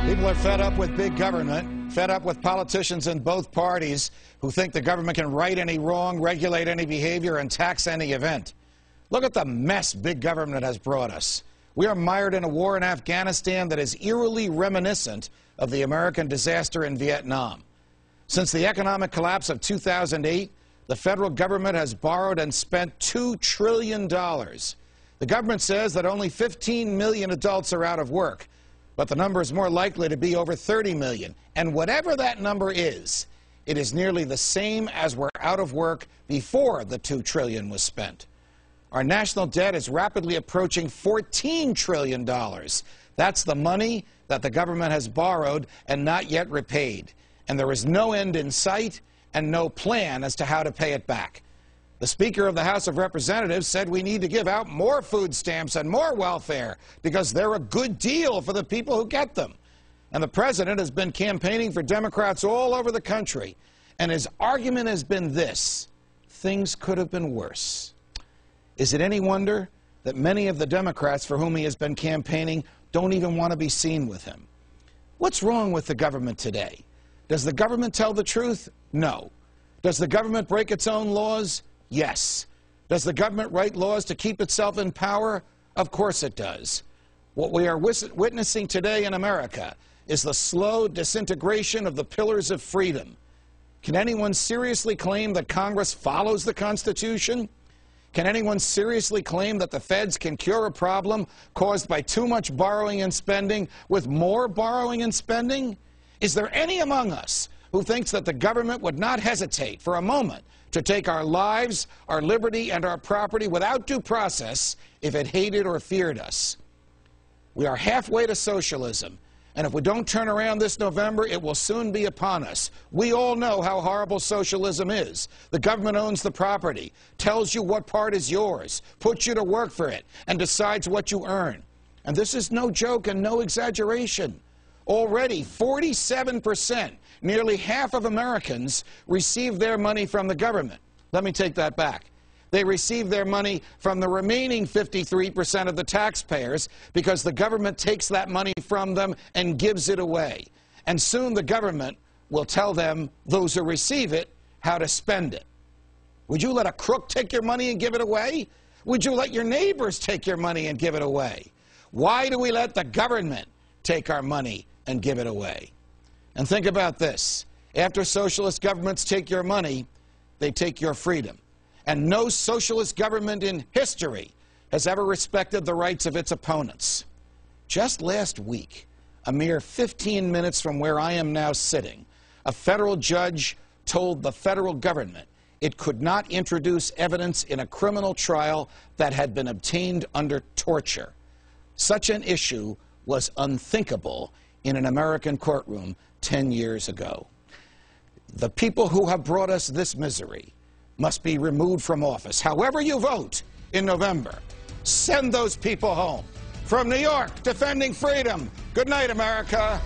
People are fed up with big government, fed up with politicians in both parties who think the government can right any wrong, regulate any behavior, and tax any event. Look at the mess big government has brought us. We are mired in a war in Afghanistan that is eerily reminiscent of the American disaster in Vietnam. Since the economic collapse of 2008, the federal government has borrowed and spent $2 trillion. The government says that only 15 million adults are out of work, but the number is more likely to be over 30 million. And whatever that number is, it is nearly the same as were out of work before the $2 trillion was spent. Our national debt is rapidly approaching $14 trillion. That's the money that the government has borrowed and not yet repaid. And there is no end in sight and no plan as to how to pay it back. The Speaker of the House of Representatives said we need to give out more food stamps and more welfare because they're a good deal for the people who get them. And the President has been campaigning for Democrats all over the country. And his argument has been this: things could have been worse. Is it any wonder that many of the Democrats for whom he has been campaigning don't even want to be seen with him? What's wrong with the government today? Does the government tell the truth? No. Does the government break its own laws? Yes. Does the government write laws to keep itself in power? Of course it does. What we are witnessing today in America is the slow disintegration of the pillars of freedom. Can anyone seriously claim that Congress follows the Constitution? Can anyone seriously claim that the feds can cure a problem caused by too much borrowing and spending with more borrowing and spending? Is there any among us who thinks that the government would not hesitate for a moment to take our lives, our liberty, and our property without due process if it hated or feared us? We are halfway to socialism, and if we don't turn around this November, it will soon be upon us. We all know how horrible socialism is. The government owns the property, tells you what part is yours, puts you to work for it, and decides what you earn. And this is no joke and no exaggeration. Already, 47%, nearly half of Americans, receive their money from the government. Let me take that back. They receive their money from the remaining 53% of the taxpayers because the government takes that money from them and gives it away. And soon the government will tell them, those who receive it, how to spend it. Would you let a crook take your money and give it away? Would you let your neighbors take your money and give it away? Why do we let the government take our money and give it away? And think about this. After socialist governments take your money, they take your freedom. And no socialist government in history has ever respected the rights of its opponents. Just last week, a mere 15 minutes from where I am now sitting, a federal judge told the federal government it could not introduce evidence in a criminal trial that had been obtained under torture. Such an issue was unthinkable in an American courtroom 10 years ago. The people who have brought us this misery must be removed from office. However you vote in November, send those people home. From New York, defending freedom, good night, America.